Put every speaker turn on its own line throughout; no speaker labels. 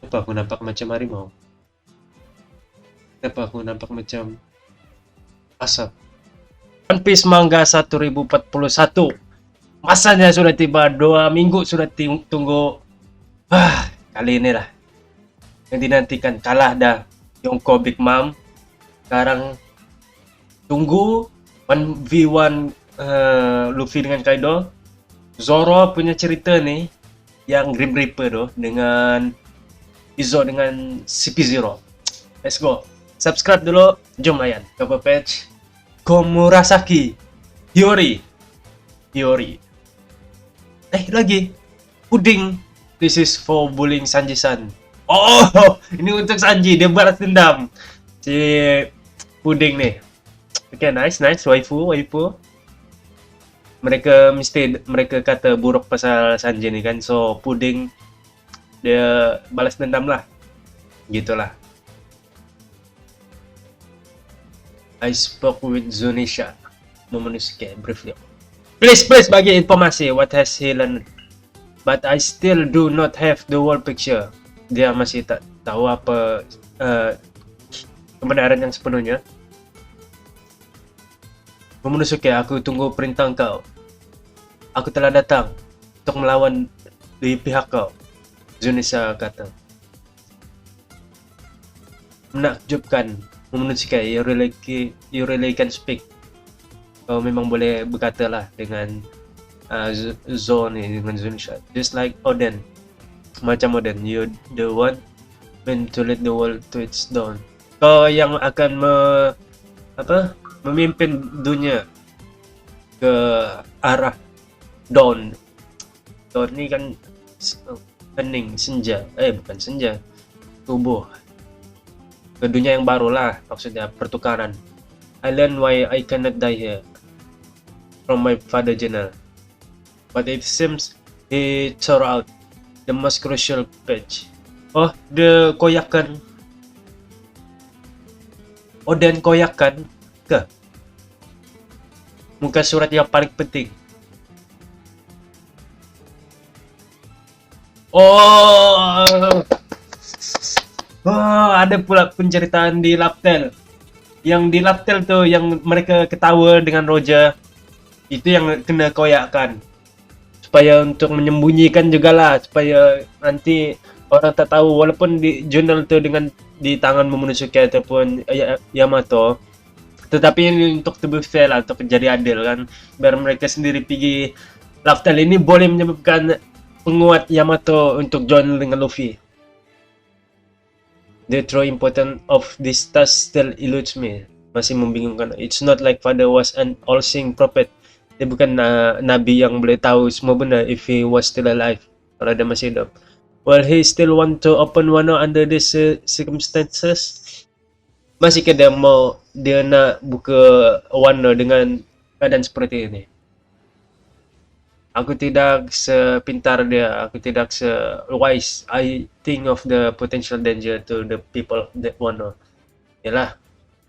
Kenapa aku nampak macam harimau? Kenapa aku nampak macam asap? One Piece Manga 1041. Masanya sudah tiba, 2 minggu sudah tunggu. Kali ini lah yang dinantikan. Kalah dah Yonko Big Mom. Sekarang tunggu 1v1 Luffy dengan Kaido. Zoro punya cerita nih yang Grim Reaper tuh dengan Izo dengan CP0. Let's go. Subscribe dulu, jom layan cover page Komurasaki Hiyori. Lagi puding. This is for bullying Sanji-san. Oh, ini untuk Sanji, dia balas dendam si puding nih. Oke, nice waifu. Mereka kata buruk pasal Sanji nih kan, so puding dia balas dendam lah, gitulah. I spoke with Zunisha Momonosuke briefly. Please bagi informasi what has he learned, but I still do not have the whole picture. Dia masih tak tahu apa kebenaran yang sepenuhnya. Momonosuke, aku tunggu perintah kau. Aku telah datang untuk melawan di pihak kau, Zunisha kata. Menakjubkan, Momonosuke, you really can speak. Kau memang boleh berkata lah dengan Zo nih, dengan Zunisha. Just like Oden, macam Oden, you the one meant to lead the world to its dawn. Kau yang akan memimpin dunia ke arah dawn. Dawn ni kan hening, senja. Bukan senja, tubuh. Ke dunia yang baru lah, maksudnya pertukaran. I learn why I cannot die here from my father general. But it seems he tore out the most crucial page. Oh, dia koyakan. Oden koyakan ke muka surat yang paling penting. Ada pula penceritaan di Laptel. Yang di Laptel tuh yang mereka ketawa dengan Roger, itu yang kena koyakkan. Supaya untuk menyembunyikan juga lah, supaya nanti orang tak tahu, walaupun di jurnal tu dengan di tangan Momonosuke ataupun Yamato, tetapi ini untuk to be fair lah, untuk jadi adil kan, biar mereka sendiri pergi Laptel ini boleh menyebabkan penguat Yamato untuk join dengan Luffy. The true importance of this task still eludes me. Masih membingungkan. It's not like father was an all-seeing prophet. Dia bukan nabi yang boleh tahu semua benda if he was still alive, kalau dia masih hidup. Well, he still want to open Wano under these circumstances. Masih ke dia nak buka Wano dengan keadaan seperti ini. Aku tidak sepintar dia, aku tidak se-wise. I think of the potential danger to the people that Wano. Yalah,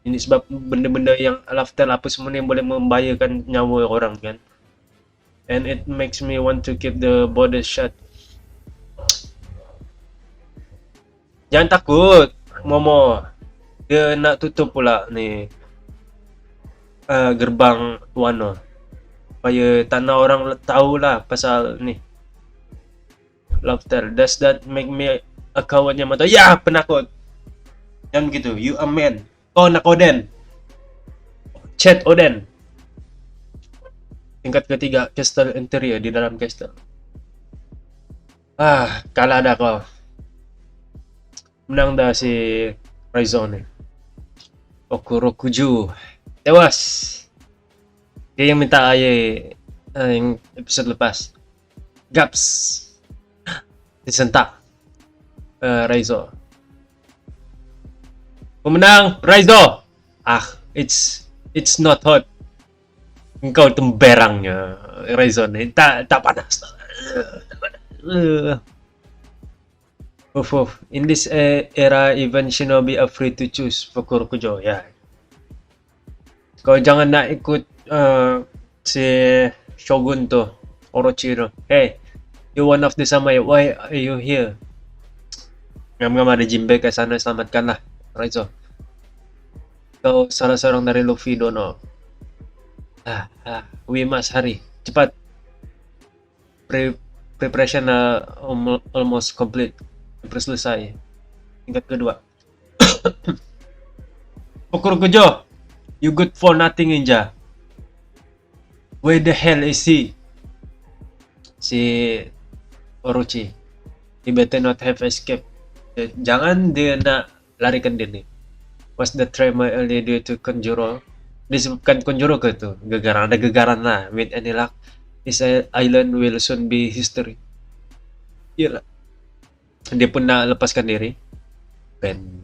ini sebab benda-benda yang Laftel apa semua yang boleh membahayakan nyawa orang kan. And it makes me want to keep the border shut. Jangan takut, Momo. Dia nak tutup pula ni gerbang Wano. Supaya tak nak orang tahulah pasal ni Laftel. Does that make me a coward Yamato? Ya, penakut. Jangan begitu. You a man. Oh, nak Oden. Chat Oden. Tingkat ketiga, castle interior, di dalam castle. Kalah dah kau. Menang dah si Raizon ni. Okurokuju tewas. Dia yang minta yang episode lepas. Gaps disentak Raizo. Pemenang Raizo. It's not hot. Engkau temberangnya Raizo ni tak panas. In this era, even shinobi are free to choose for Kurokujo. Ya. Kau jangan nak ikut si Shogun tu, Orochiro. Hey, you one of the samurai. Why are you here? Ngam-ngam ada Jinbe ke sana, selamatkanlah Raizo. Kau salah seorang dari Luffy Dono. We must hurry. Cepat. Preparation almost complete. Hampir selesai. Tingkat kedua. Okurokujo, you good for nothing, Ninja. Where the hell is he? Si Orochi. He better not have escaped. Jangan dia nak larikan diri. Was the tremor earlier due to Konjuro? Disebabkan Konjuro ke tu? Ada gegaran lah. With any luck, this island will soon be history. Iyalah. Dia pun nak lepaskan diri. Ben.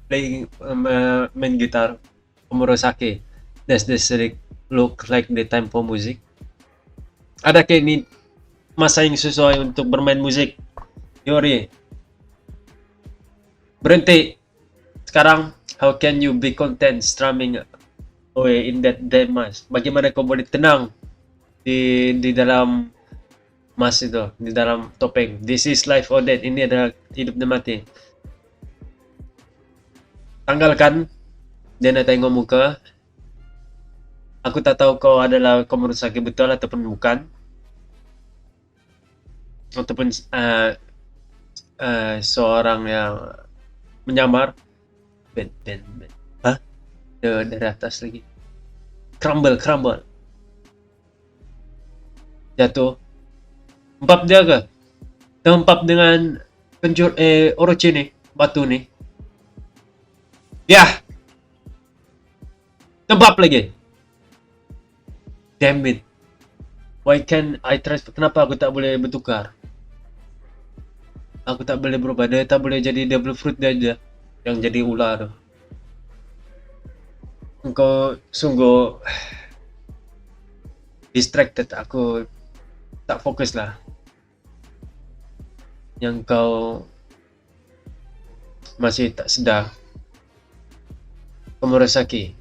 Playing main gitar. Komurosaki. Does this look like the time for music? Adakah ini masa yang sesuai untuk bermain musik? Yori, berhenti sekarang. How can you be content strumming away in that damn mask? Bagaimana kau boleh tenang di dalam mask itu, di dalam topeng? This is life or death. Ini adalah hidup dan mati. Tanggalkan. Dia nak tengok muka. Aku tak tahu kau adalah Komurosaki betul ataupun bukan. Ataupun seorang yang menyamar. Ben. Hah? Dari atas lagi. Crumble. Jatuh. Empap dia ke? Tempap dengan Orochi ni. Batu ni. Ya. Tempap lagi. Damn it. Why can't I try? Kenapa aku tak boleh bertukar? Aku tak boleh berubah. Dia tak boleh jadi double fruit dia aja. Yang jadi ular tu. Engkau sungguh distracted. Aku tak fokus lah. Yang kau masih tak sedar. Komurosaki,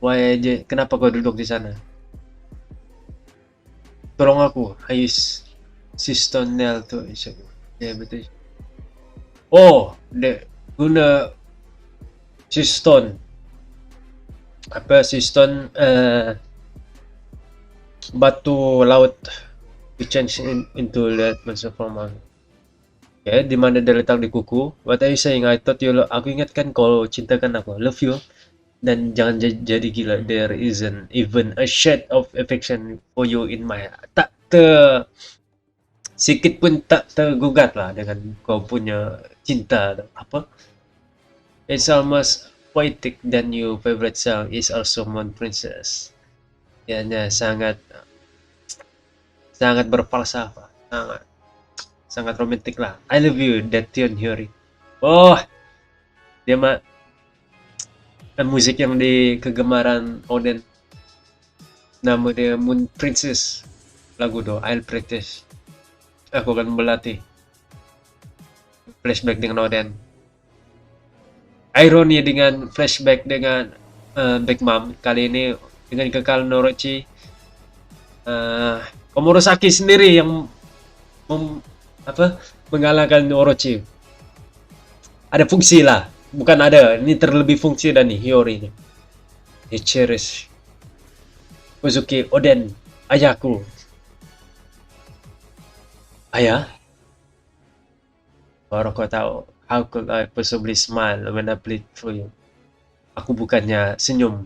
why aja? Kenapa kau duduk di sana? Tolong aku. Use Siston Nail tu. Ya betul. Oh, dia guna Siston. Apa Siston? Batu laut. To change into that monster form. Okay, di mana dia letak di kuku. What are you saying? I thought you love. Aku ingatkan kau cintakan aku. Love you. Dan jangan jadi gila. There isn't even a shade of affection for you in my heart. Sikit pun tak tergugat lah dengan kau punya cinta. Apa? It's almost poetic than your favorite song is also Moon Princess. Ya, sangat berfalsafah. Sangat romantik lah. I love you, that tune Hyori. Oh, dia mah musik yang di kegemaran Oden. Nama dia Moon Princess. Lagu do I'll practice. Aku akan berlatih. Flashback dengan Oden. Ironi dengan flashback dengan Big Mom. Kali ini dengan kekalahan Orochi. Komurosaki sendiri yang mengalahkan Orochi. Ada fungsi lah. Bukan ada, ini terlebih fungsi dan nih Hyori ini. He cherish Uzuki Oden, ayahku. Ayah? Baru kau tahu, how could I possibly smile when I plead for you? Aku bukannya senyum.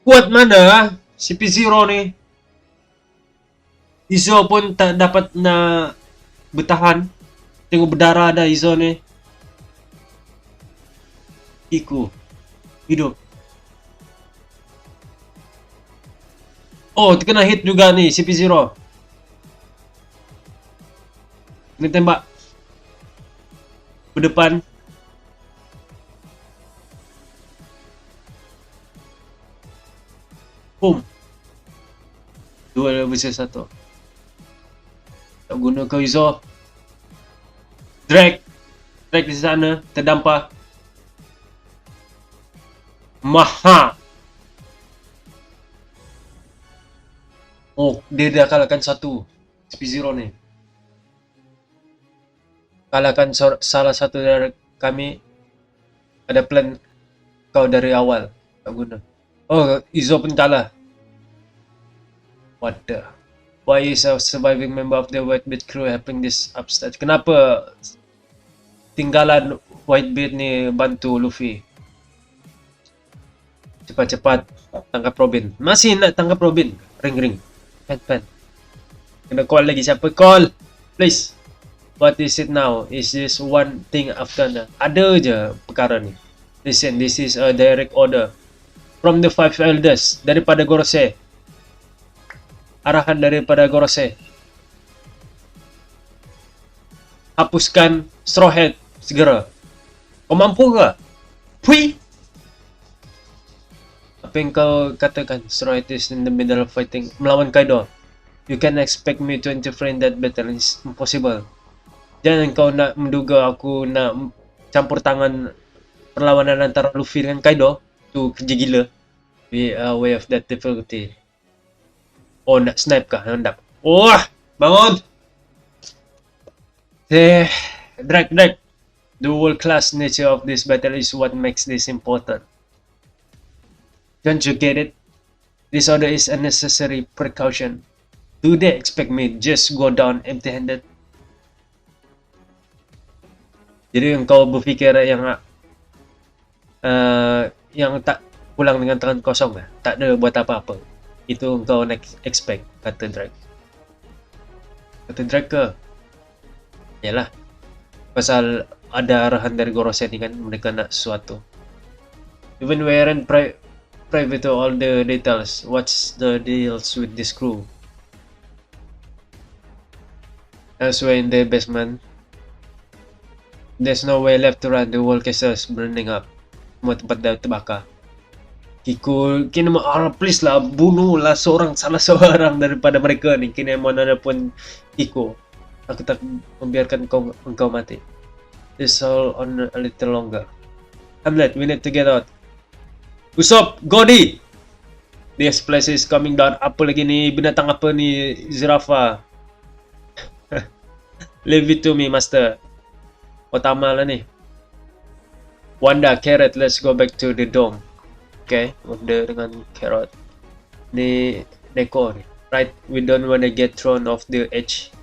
Kuat mana si P0 nih? Izo pun tak dapat na bertahan. Tengok berdarah ada Izo ni. Iku hidup. Oh, terkena hit juga nih si P0. Ini tembak berdepan. Boom. 2 versus 1. Tak guna ke Izo. Drag di sana, terdampar. Maha. Oh, dia dah kalahkan satu. CP0 nih. Kalahkan salah satu dari kami. Ada plan kau dari awal. Tak guna. Oh, Izo pun kalah. What the? Why is a surviving member of the Whitebeard crew helping this upstairs? Kenapa tinggalan Whitebeard ni bantu Luffy? Cepat-cepat tangkap Robin. Masih nak tangkap Robin. Ring. Pen. Kena call lagi. Siapa call? Please. What is it now? Is this one thing after another? Ada je perkara ni. Listen, this is a direct order from the five elders, daripada Gorosei. Arahan daripada Gorosei. Hapuskan Straw Hat segera. Kau mampu ke? Pui! Apa yang kau katakan? Straw Hat is in the middle of fighting melawan Kaido. You can expect me to interfere in that battle. It's impossible. Jangan kau nak menduga aku nak campur tangan perlawanan antara Luffy dengan Kaido. Tu kerja gila. We are aware of that difficulty. Oh, nak snipe kah? Handap. Oh, bangun! Drag. The world-class nature of this battle is what makes this important. Don't you get it? This order is a necessary precaution. Do they expect me just go down empty-handed? Jadi engkau berfikir yang tak pulang dengan tangan kosong lah. Tak ada buat apa-apa. Itu engkau expect, kata Drake. Kata Drake ke? Yalah. Pasal ada arahan dari Gorosei ni kan, mereka nak sesuatu. Even we aren't privy to all the details. What's the deals with this crew? Elsewhere in the basement, there's no way left to run. The whole castle is burning up. Semua tempat dah terbakar. Kinemon, please lah, bunuhlah salah seorang daripada mereka ni. Kinemon ataupun Kiko. Aku tak membiarkan engkau mati. This all on a little longer. Hamlet, we need to get out. Usopp, Godi! This place is coming down. Apa lagi ni? Binatang apa ni? Zirafa. Leave it to me, master. Otama lah ni. Wanda, Carrot, let's go back to the dome. Okay, Wanda dengan Carrot. Ni Neko ni. Right, we don't wanna get thrown off the edge.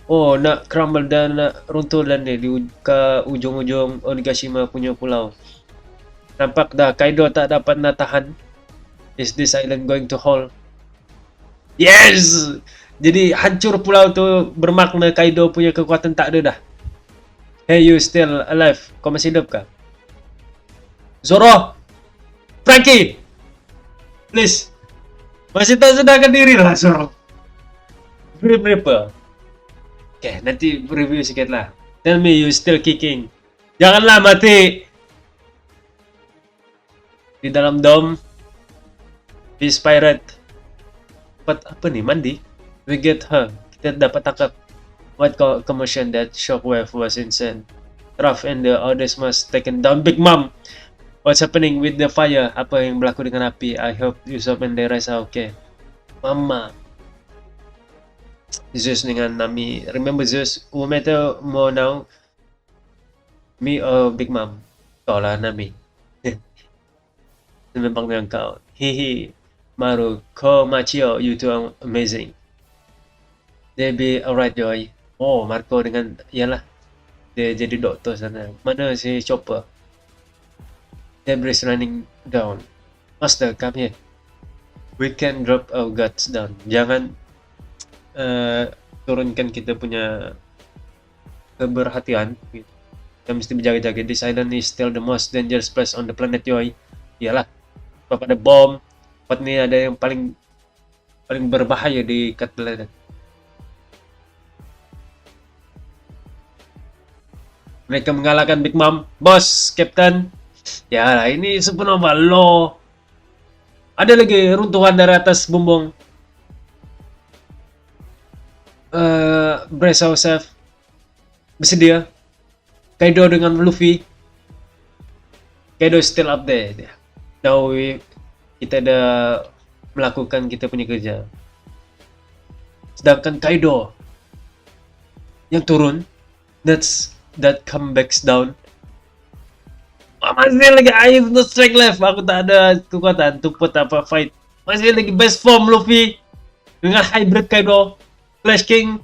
Oh, nak crumble dan nak runtuh dan ni ke ujung-ujung Onigashima punya pulau. Nampak dah Kaido tak dapat nak tahan. Is this island going to hold? Yes! Jadi hancur pulau tu bermakna Kaido punya kekuatan tak ada dah. Hey, you still alive? Kau masih hidup kah? Zoro! Frankie! Please! Masih tak sedarkan diri lah, Zoro. Berapa? Okay, nanti review sikit lah. Tell me you still kicking. Janganlah mati! Di dalam dom. This pirate. Apa ni? Mandi? We get her. Kita dapat tangkap. What commotion? That shockwave was insane. Ruff and the others must taken down Big Mom. What's happening with the fire? Apa yang berlaku dengan api? I hope Usopp and the rest are okay. Mama. Zeus dengan Nami. Remember Zeus, who matter more now? Me or Big Mom? Kau lah Nami. Memang dengan kau. Hihi. Maru, Machio, you two are amazing. They be alright, Joy. Oh, Marco dengan, iyalah. Dia jadi doktor sana. Mana si Chopper? Debris running down. Master, come here. We can drop our guards down. Jangan turunkan kita punya keberhatian. Kita mesti berjaga-jaga. This island is still the most dangerous place on the planet, Joy. Iyalah. Sebab ada bom. Tempat ni ada yang paling berbahaya di kat planet. Mereka mengalahkan Big Mom. Bos, Captain. Ya, ini Supernova Law. Ada lagi runtuhan dari atas bumbung. Brace ourselves. Bersedia. Kaido dengan Luffy. Kaido still up there. Now kita dah melakukan kita punya kerja. Sedangkan Kaido yang turun, that comebacks down. Masih lagi I have no strength left. Aku tak ada kekuatan untuk put apa fight. Masih lagi best form Luffy dengan hybrid Kaido, Flash King.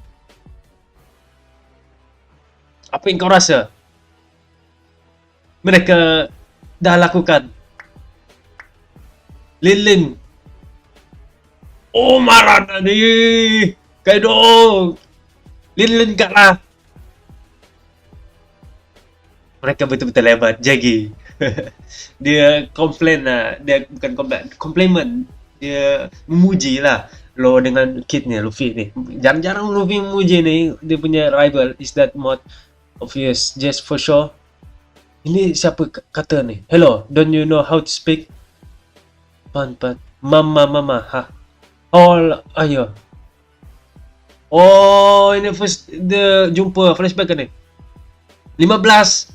Apa yang kau rasa mereka dah lakukan? Lin, oh marah nih Kaido, Lin kalah. Mereka betul-betul hebat, Jagi. Dia komplain lah, dia bukan komplain, dia memuji lah lo dengan kitnya Luffy nih. Jarang-jarang Luffy memuji nih dia punya rival. Is that mod obvious? Just for sure. Ini siapa kata nih? Hello, don't you know how to speak? Pan, mama, ha. Oh, ayo. Oh, ini first dia jumpa flashback kan ni? 15.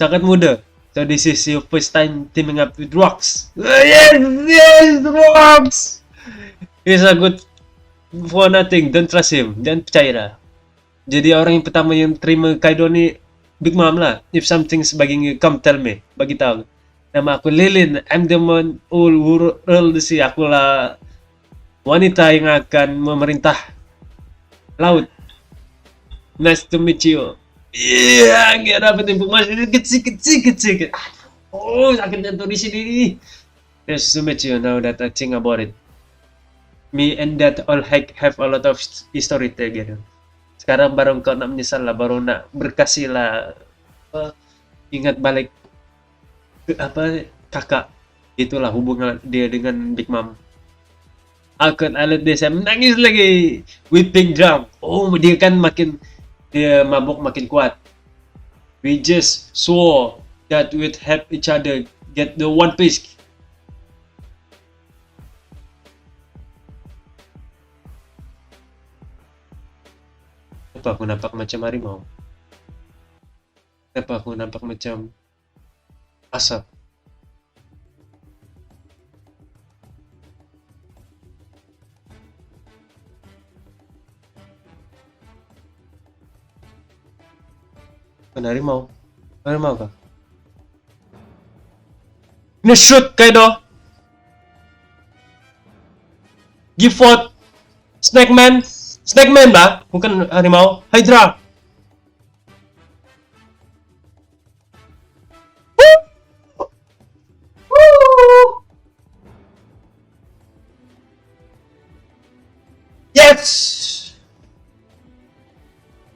Sangat muda. So this is your first time teaming up with Rocks. Yes, Rocks. He's a good for nothing. Don't trust him. Jangan percaya lah. Jadi orang yang pertama yang terima Kaido ni Big Mom lah. If something sebagainya, come tell me. Bagi tahu. Nama aku Lilin. I'm the one who rule the sea. Akulah wanita yang akan memerintah laut. Nice to meet you. Iya, nggak dapat informasi kecil. Oh, sakit jantung di sini. Nice to meet you. Now that I think about it, me and that all have a lot of history together. Sekarang baru kau nak menyesal lah, baru nak berkasih lah, ingat balik ke, kakak. Itulah hubungan dia dengan Big Mom. Aku alat dia, saya menangis lagi. Whipping drum. Oh, dia kan dia mabuk makin kuat. We just swore that we'd help each other get the One Piece. Kenapa aku nampak macam harimau? Kenapa aku nampak macam asap? Bukan harimau. Harimau kah? Ini shoot Kaido. Gifford. Snake Man bah? Bukan harimau. Hydra. Yes.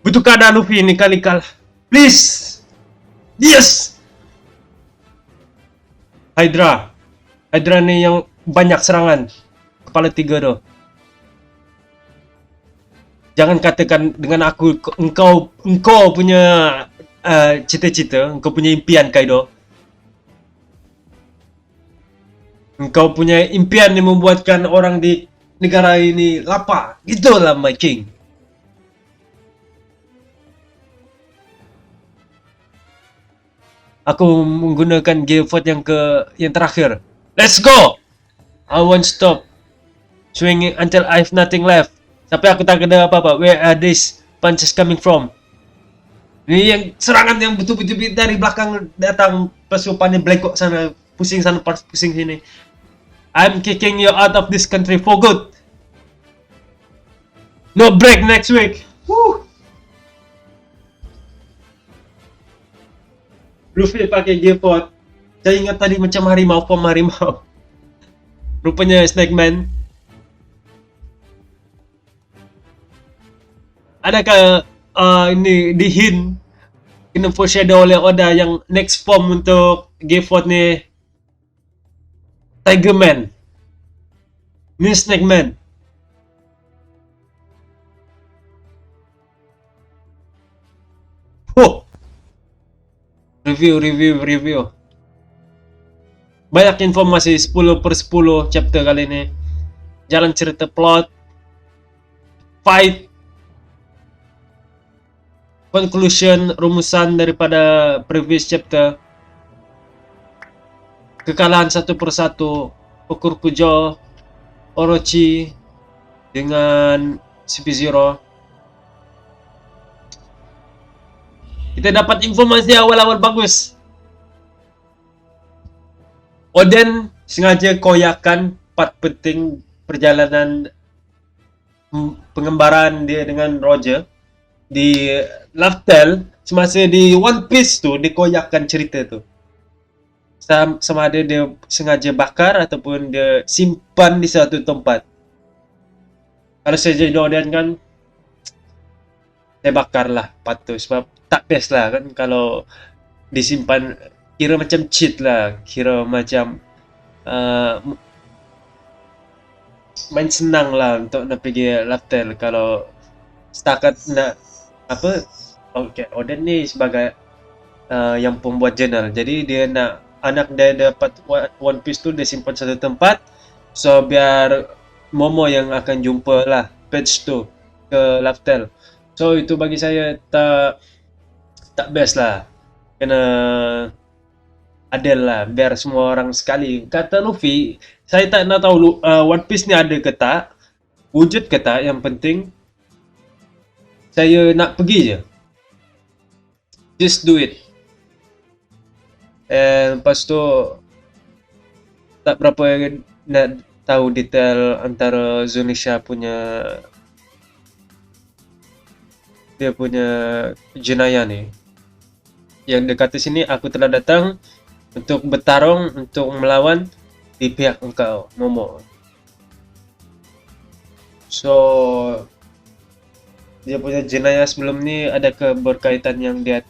Butuh keadaan Luffy ini kali kalah. Please. Yes. Hydra nih yang banyak serangan. Kepala 3 tuh. Jangan katakan dengan aku engkau punya cita-cita, engkau punya impian Kaido. Engkau punya impian yang membuatkan orang di negara ini lapar. Gitulah my king. Aku menggunakan Gifford yang terakhir. Let's go. I won't stop swinging until I have nothing left. Sampai aku tak ada apa-apa. Where are these punches coming from? Ini yang serangan yang betul-betul dari belakang datang, pasukannya blekok sana, pusing sini. I'm kicking you out of this country for good. No break next week. Woo. Luffy pakai Gifford. Saya ingat tadi macam harimau. Rupanya Snake Man. Adakah ini di hint kena foreshadow oleh Oda yang next form untuk Gifford ni Tiger Man. Ni Snake Man. Oh. Review. Banyak informasi 10/10 chapter kali ini. Jalan cerita plot, fight, conclusion, rumusan daripada previous chapter, kekalahan satu persatu, Okurkujo, Orochi dengan CP0. Kita dapat informasi awal-awal bagus. Oden sengaja koyakan part penting perjalanan pengembaraan dia dengan Roger di Laftel. Semasa di One Piece tu dikoyakkan cerita tu. Sama ada dia sengaja bakar ataupun dia simpan di satu tempat. Kalau saya jadi Oden kan, saya bakar lah patut, sebab tak best lah kan kalau disimpan, kira macam cheat lah, kira macam main senang lah untuk nak pergi Laftel kalau setakat nak apa. Okay, Oden ni sebagai yang pembuat jurnal, jadi dia nak anak dia dapat One Piece tu dia simpan satu tempat, so biar Momo yang akan jumpa lah page tu ke Laftel. So itu bagi saya tak best lah, kena adil lah, biar semua orang sekali. Kata Luffy, saya tak nak tahu One Piece ni ada ke tak, wujud ke tak, yang penting saya nak pergi je, just do it. And lepas tu tak berapa nak tahu detail antara Zunisha punya jenayah ni. Yang dia kata sini, aku telah datang untuk bertarung, untuk melawan di pihak engkau, Momo. So dia punya jenayah sebelum ni ada keberkaitan yang dia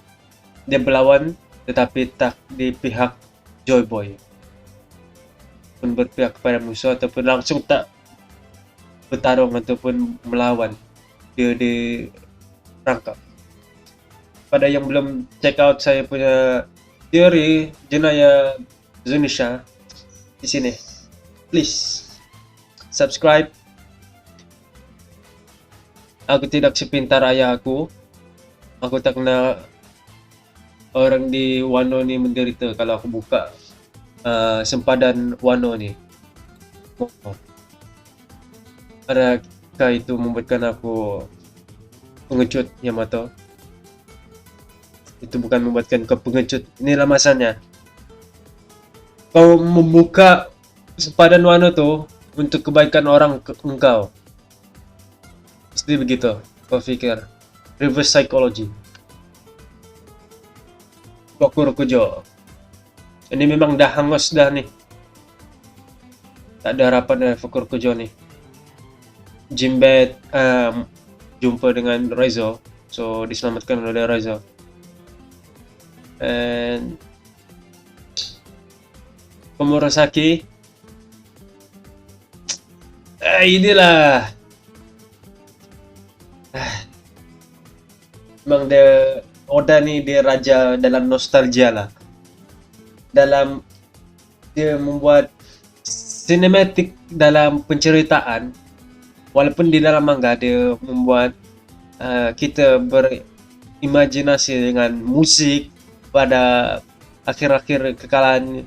berlawan tetapi tak di pihak Joy Boy, pun berpihak kepada musuh ataupun langsung tak bertarung ataupun melawan, dia dirangkap. Pada yang belum check out saya punya teori jenayah Zunisha di sini, please subscribe. Aku tidak sepintar ayah aku tak nak orang di Wano ni menderita kalau aku buka sempadan Wano ni. Adakah itu membuatkan aku pengecut, Yamato? Itu bukan membuatkan kau pengecut. Inilah masanya. Kau membuka sempadan Wano tu untuk kebaikan orang engkau. Mesti begitu kau fikir. Reverse psychology. Bokurokujo. Ini memang dah hangus dah ni. Tak ada harapan dari Bokurokujo ni. Jinbei jumpa dengan Raizo, so diselamatkan oleh Raizo. And Komurasaki, inilah memang Oda ni dia raja dalam nostalgia lah, dalam dia membuat sinematik dalam penceritaan. Walaupun di dalam manga dia membuat kita berimajinasi dengan musik pada akhir-akhir kekalahan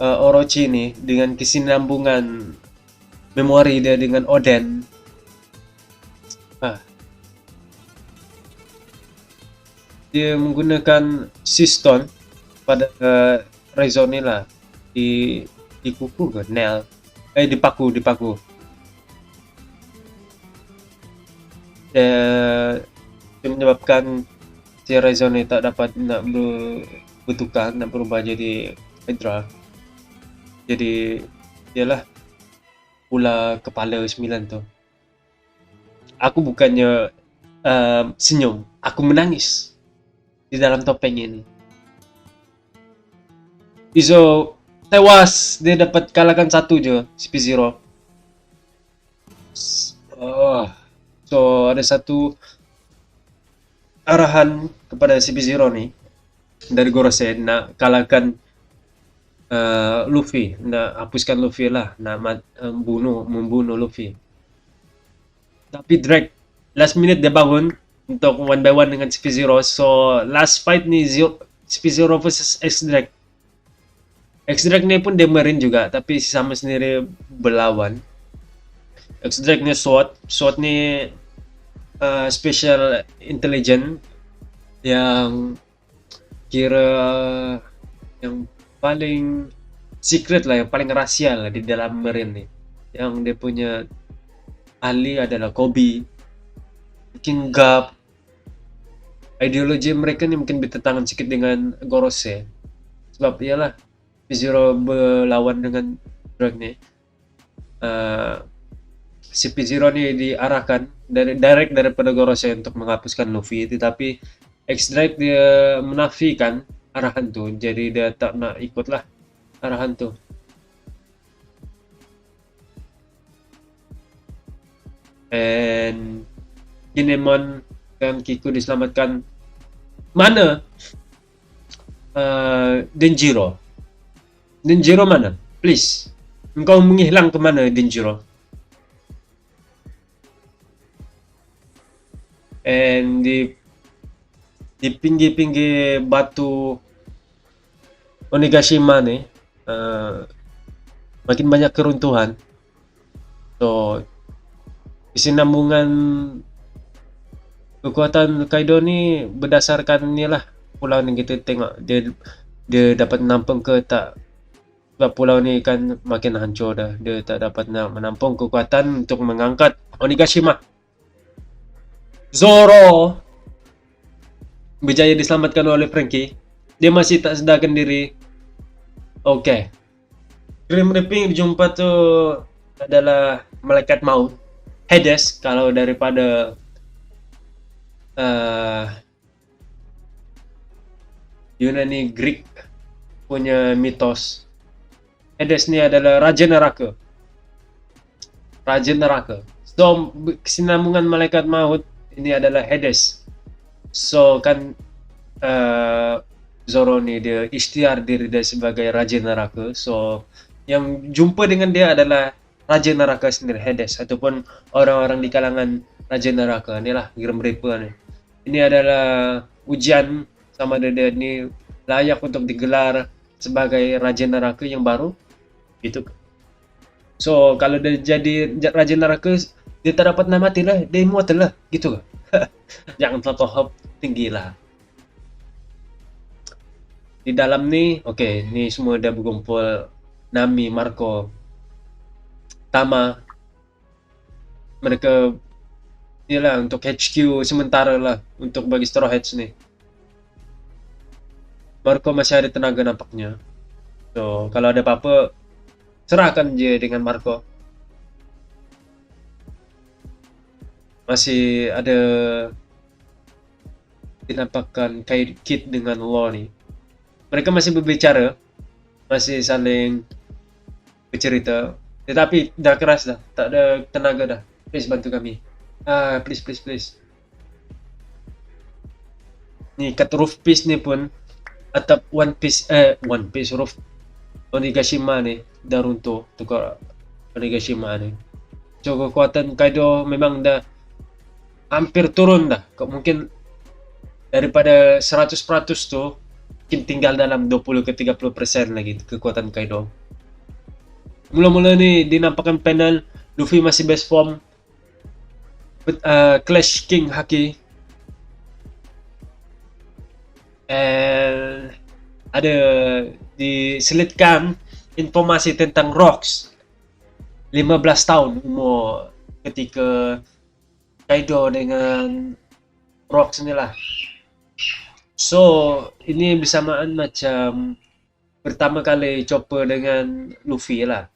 Orochi ini, dengan kesinambungan memori dia dengan Oden. Dia menggunakan siston pada Raizo ni lah, di kuku ke nail, di paku. Dia menyebabkan si Raizo ni tak dapat nak bertukar, nak berubah jadi Hydra. Jadi dialah ular kepala 9 tu. Aku bukannya senyum, aku menangis di dalam topeng ini. Izo tewas, dia dapat kalahkan satu je, CP0. So ada satu arahan kepada CP0 ni dari Gorosei nak kalahkan Luffy, nak hapuskan Luffy lah, nak membunuh Luffy. Tapi Drake last minute dia bangun untuk 1-by-1 dengan CP0. So last fight ni CP0 versus X-Drake. X-Drake ni pun dia marine juga, tapi sama sendiri berlawan. X-Drake ni SWAT ni special intelligence yang kira yang paling secret lah, yang paling rahasia lah di dalam Marine ni. Yang dia punya ahli adalah Kobe, mungkin Gap. Ideologi mereka ni mungkin bertentangan sedikit dengan Gorose. Sebab ialah P-Zero berlawan dengan Drake ni. Si P-Zero ni diarahkan direct daripada Gorose untuk menghapuskan Luffy, tetapi X-Drake dia menafikan arahan tu, jadi dia tak nak ikutlah arahan tu. And Kinemon dan Kiku diselamatkan. Mana Denjiro? Denjiro mana? Please, engkau menghilang ke mana, Denjiro? And di pinggir-pinggir batu Onigashima ni makin banyak keruntuhan. So kesinambungan kekuatan Kaido ni berdasarkan ni lah pulau ni, kita tengok dia dapat menampung ke tak. Sebab pulau ni kan makin hancur dah, dia tak dapat nak menampung kekuatan untuk mengangkat Onigashima. Zoro berjaya diselamatkan oleh Franky. Dia masih tak sedarkan diri. Okay, Grim Reaping dijumpa tu adalah malaikat maut, Hades kalau daripada Yunani Greek punya mitos. Hades ni adalah Raja Neraka. Raja Neraka. So kesinambungan malaikat maut ini adalah Hades. So kan Zoro ni dia ikhtiar diri dia sebagai Raja Neraka. So yang jumpa dengan dia adalah Raja Neraka sendiri, Hades, ataupun orang-orang di kalangan Raja Neraka. Inilah Grim Reaper ni. Ini adalah ujian sama ada dia ni layak untuk digelar sebagai Raja Neraka yang baru. Gitu. So kalau dia jadi Raja Neraka, dia tak dapat nak mati lah, dia immortal lah, gitu ke? Jangan terlalu hope tinggi lah. Di dalam ni, okay, ni semua dah berkumpul. Nami, Marco, Tama, mereka ialah untuk HQ sementara lah, untuk bagi Straw Hats ni. Marco masih ada tenaga nampaknya. So kalau ada apa-apa, serahkan je dengan Marco. Masih ada dinampakkan Kid dengan Law ni. Mereka masih berbicara, masih saling bercerita. Tetapi dah keras dah, tak ada tenaga dah. Please bantu kami. Please. Ni kat roof piece ni pun, atap one piece roof Onigashima ni dah runtuh. Tukar Onigashima ni. So kekuatan Kaido memang dah hampir turun dah. Mungkin daripada 100% tu mungkin tinggal dalam 20 ke 30% lagi kekuatan Kaido. Mula-mula ni dinampakkan panel Luffy masih best form, Clash King Haki, and ada diselitkan informasi tentang Rocks 15 tahun umur ketika Kaido dengan Rocks ni lah. So ini bersamaan macam pertama kali Chopper dengan Luffy lah.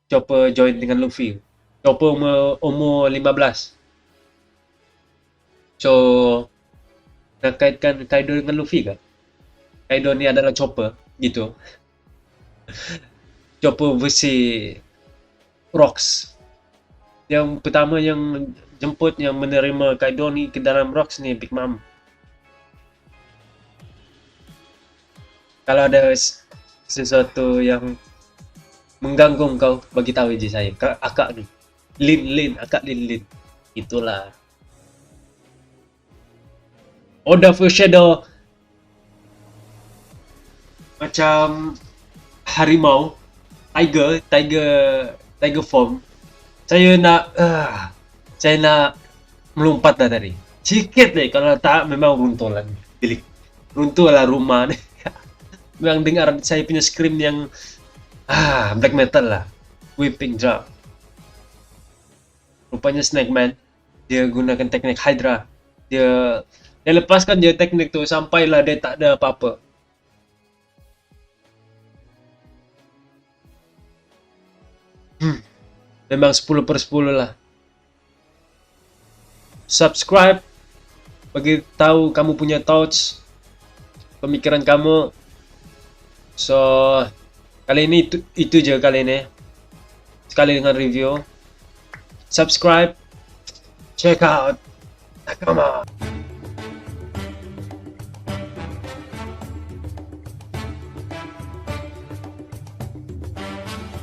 Chopper join dengan Luffy. Chopper umur 15. So nak kaitkan Kaido dengan Luffy kan? Kaido ni adalah Chopper gitu. Chopper versi Rocks. Yang pertama yang jemput, yang menerima Kaido ni ke dalam Rocks ni Big Mom. Kalau ada sesuatu yang mengganggu kau, bagi tahu je saya. Akak ni Lin, akak Lin. Itulah. Oda Foreshadow macam harimau, tiger form. saya nak melompat dah tadi. Sikit deh, kalau tak memang runtuh lah. Runtuh lah rumah nih. Memang dengar saya punya scream yang black metal lah. Whipping drum. Rupanya Snake Man, dia gunakan teknik Hydra. Dia lepaskan dia teknik tu sampailah dia tak ada apa-apa. Memang 10/10 lah. Subscribe, bagi tahu kamu punya thoughts, pemikiran kamu. So kali ini itu je kali ini. Sekali dengan review. Subscribe, check out Nakama.